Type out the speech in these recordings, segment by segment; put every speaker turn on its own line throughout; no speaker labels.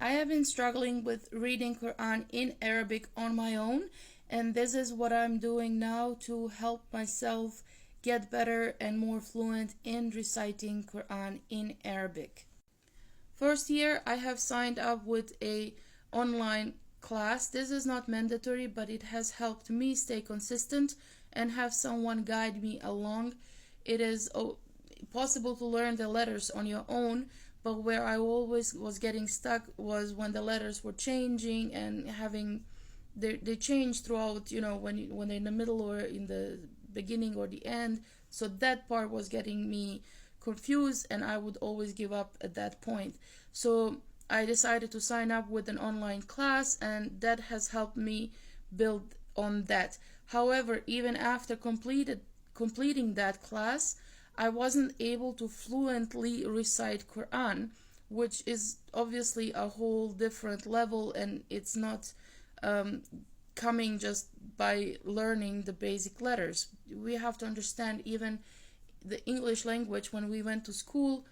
I have been struggling with reading Quran in Arabic on my own, and this is what I'm doing now to help myself get better and more fluent in reciting Quran in Arabic. First year, I have signed up with a online class. This is not mandatory, but it has helped me stay consistent and have someone guide me along. It is possible to learn the letters on your own, but where I always was getting stuck was when the letters were changing and having they change throughout, when they're in the middle or in the beginning or the end. So that part was getting me confused, and I would always give up at that point. So I decided to sign up with an online class, and that has helped me build on that. However, even after completing that class, I wasn't able to fluently recite Quran, which is obviously a whole different level, and it's not coming just by learning the basic letters. We have to understand even the English language. When we went to school,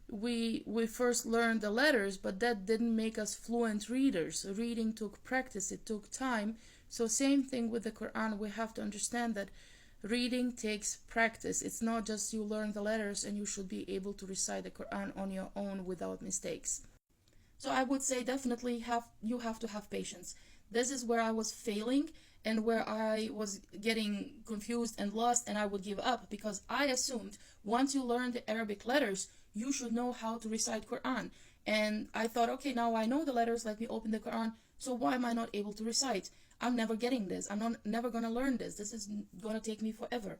we first learned the letters, but that didn't make us fluent readers. Reading took practice, it took time. So same thing with the Quran. We have to understand that reading takes practice. It's not just you learn the letters and you should be able to recite the Quran on your own without mistakes. So I would say definitely you have to have patience. This is where I was failing and where I was getting confused and lost, and I would give up because I assumed once you learn the Arabic letters, you should know how to recite Quran. And I thought, okay, now I know the letters, let me open the Quran, so why am I not able to recite? I'm never getting this. I'm never going to learn this. This is going to take me forever.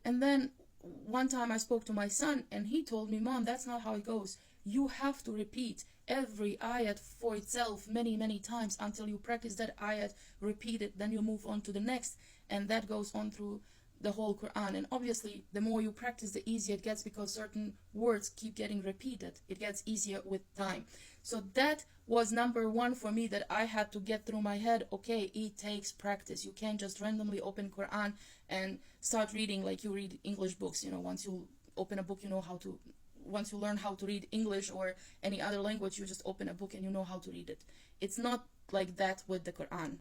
And then one time I spoke to my son, and he told me, Mom, that's not how it goes. You have to repeat every ayat for itself many, many times until you practice that ayat, repeat it, then you move on to the next, and that goes on through the whole Quran. And obviously, the more you practice, the easier it gets because certain words keep getting repeated. It gets easier with time. So that was number one for me, that I had to get through my head. Okay, it takes practice. You can't just randomly open Quran and start reading like you read English books. Once you open a book, once you learn how to read English or any other language, you just open a book and you know how to read it. It's not like that with the Quran.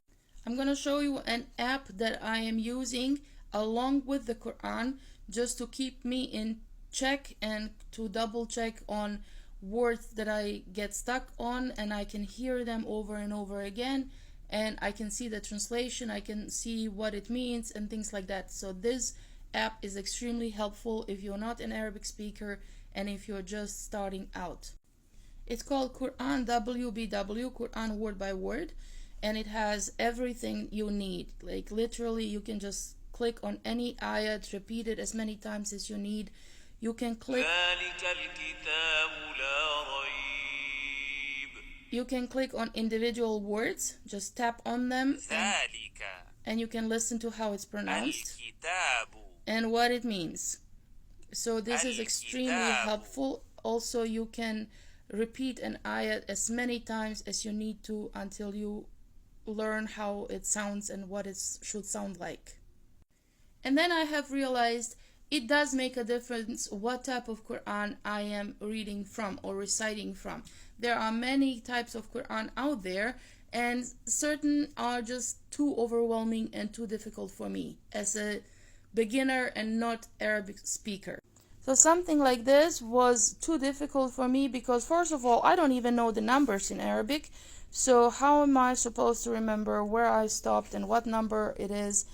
I'm going to show you an app that I am using along with the Quran just to keep me in check and to double check on words that I get stuck on, and I can hear them over and over again, and I can see the translation, I can see what it means and things like that. So this app is extremely helpful if you're not an Arabic speaker and if you're just starting out. It's called Qur'an WBW, Quran word by word, and it has everything you need. Like literally you can just click on any ayat, repeat it as many times as you need. You can click on individual words, just tap on them and you can listen to how it's pronounced and what it means. So this is extremely helpful. Also, you can repeat an ayat as many times as you need to until you learn how it sounds and what it should sound like. And then I have realized it does make a difference what type of Quran I am reading from or reciting from. There are many types of Quran out there, and certain are just too overwhelming and too difficult for me as a beginner and not Arabic speaker. So something like this was too difficult for me because first of all, I don't even know the numbers in Arabic. So how am I supposed to remember where I stopped and what number it is?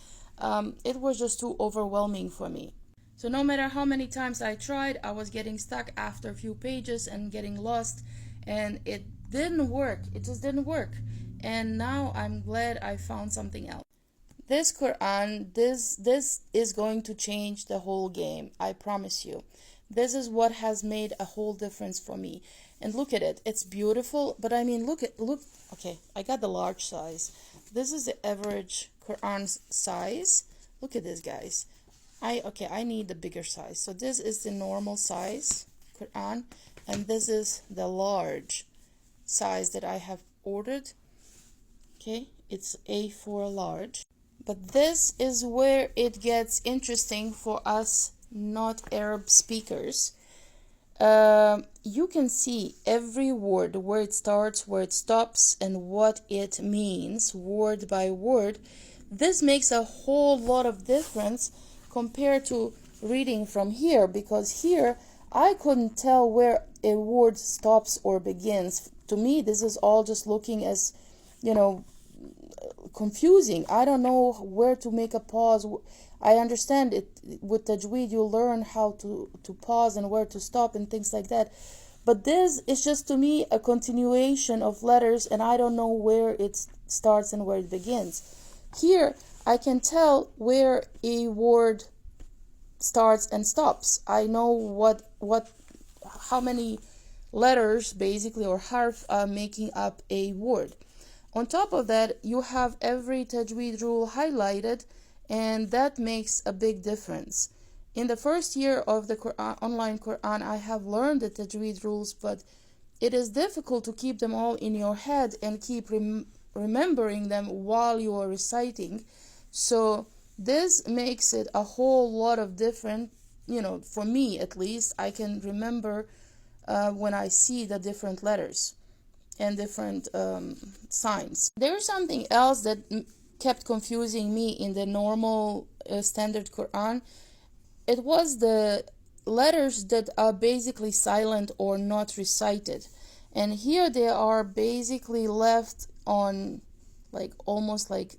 It was just too overwhelming for me. So no matter how many times I tried, I was getting stuck after a few pages and getting lost, and it didn't work. It just didn't work. And now I'm glad I found something else. This Quran, this is going to change the whole game. I promise you. This is what has made a whole difference for me. And look at it. It's beautiful, but I mean, look. Okay, I got the large size. This is the average Quran's size. Look at this, guys. I need the bigger size. So this is the normal size Quran, and this is the large size that I have ordered. Okay, it's A4 large. But this is where it gets interesting for us not Arab speakers. you can see every word, where it starts, where it stops, and what it means, word by word. This makes a whole lot of difference compared to reading from here, because here I couldn't tell where a word stops or begins. To me, this is all just looking as, confusing. I don't know where to make a pause. I understand it with tajweed, you learn how to pause and where to stop and things like that. But this is just, to me, a continuation of letters, and I don't know where it starts and where it begins. Here, I can tell where a word starts and stops. I know how many letters, basically, or harf are making up a word. On top of that, you have every tajweed rule highlighted, and that makes a big difference. In the first year of the Qur'an, online Qur'an, I have learned the tajweed rules, but it is difficult to keep them all in your head and keep remembering them while you are reciting. So this makes it a whole lot of different, for me at least. I can remember when I see the different letters and different signs. There's something else that kept confusing me in the normal standard Quran. It was the letters that are basically silent or not recited, and here they are basically left on, like, almost like,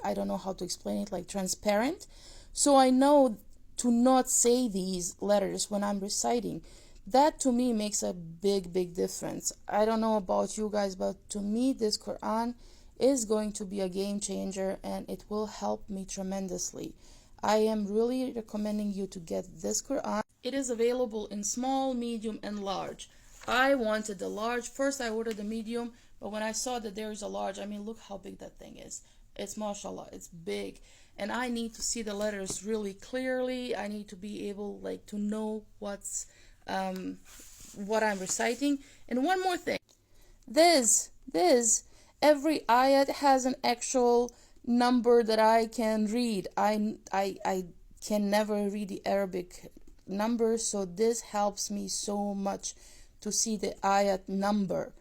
I don't know how to explain it, like transparent. So I know to not say these letters when I'm reciting. That to me makes a big difference. I don't know about you guys, but to me this Quran is going to be a game changer, and it will help me tremendously. I am really recommending you to get this Quran. It is available in small, medium, and large. I wanted the large. First I ordered the medium, but when I saw that there is a large, I mean, look how big that thing is. It's mashallah, it's big. And I need to see the letters really clearly. I need to be able, like, to know what I'm reciting. And one more thing, this every ayat has an actual number that I can read. I can never read the Arabic numbers, so this helps me so much to see the ayat number.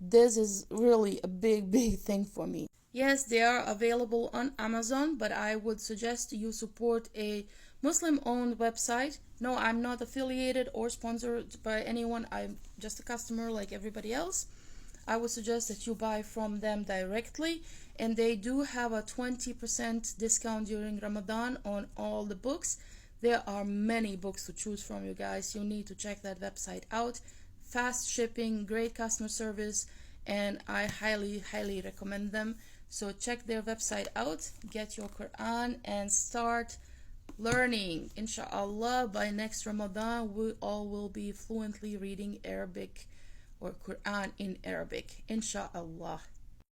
This is really a big thing for me. Yes, they are available on Amazon, but I would suggest you support a Muslim-owned website. No, I'm not affiliated or sponsored by anyone. I'm just a customer like everybody else. I would suggest that you buy from them directly, and they do have a 20% discount during Ramadan on all the books. There are many books to choose from, you guys. You need to check that website out. Fast shipping, great customer service, and I highly recommend them. So check their website out, get your Quran, and start learning. Inshallah, by next Ramadan, we all will be fluently reading Arabic or Quran in Arabic. Inshallah.